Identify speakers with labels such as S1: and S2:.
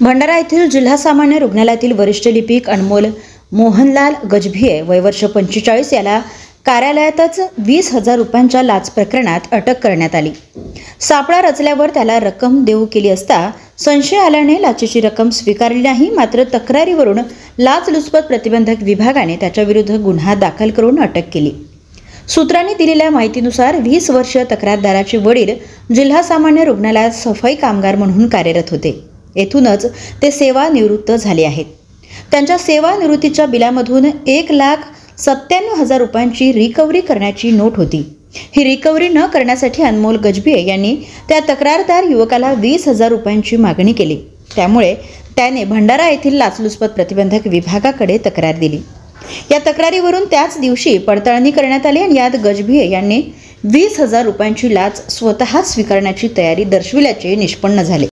S1: भंडारा येथील जिल्हा सामान्य रुग्णालयातील वरिष्ठ लिपिक अनमोल मोहनलाल गजभिये वय वर्ष 45 याला कार्यालयातच 20,000 रुपयांच्या लाच प्रकरणात अटक करण्यात आली। सापळा रचल्यावर त्याला रक्कम देऊ केली असता संशय आल्याने लाचेची रक्कम स्वीकारली नाही। मात्र तक्रारीवरून लाचलुचपत प्रतिबंधक विभागाने त्याच्याविरुद्ध गुन्हा दाखल करून अटक केली। सूत्रांनी दिलेल्या माहितीनुसार 20 वर्षीय तक्रारदाराचे वडील जिल्हा सामान्य रुग्णालयात सफाई कामगार म्हणून कार्यरत होते। येथूनच ते सेवानिवृत्त झाले आहेत। त्यांच्या सेवानिवृत्तीच्या बिलामधून 1,97,000 रुपयांची रिकव्हरी करण्याची नोट होती। ही रिकव्हरी न करण्यासाठी अनमोल गजभिये यांनी त्या तक्रारदार युवकाला 20,000 रुपयांची मागणी केली। त्यामुळे त्याने भंडारा येथील लाचलुचपत प्रतिबंधक विभागाकडे तक्रार दिली। या तक्रारीवरून त्याच दिवशी पडताळणी करण्यात आली आणि यात गजभिये यांनी 20,000 रुपयांची लाच स्वतः स्वीकारण्याची तयारी दर्शविल्याचे निष्पन्न झाले।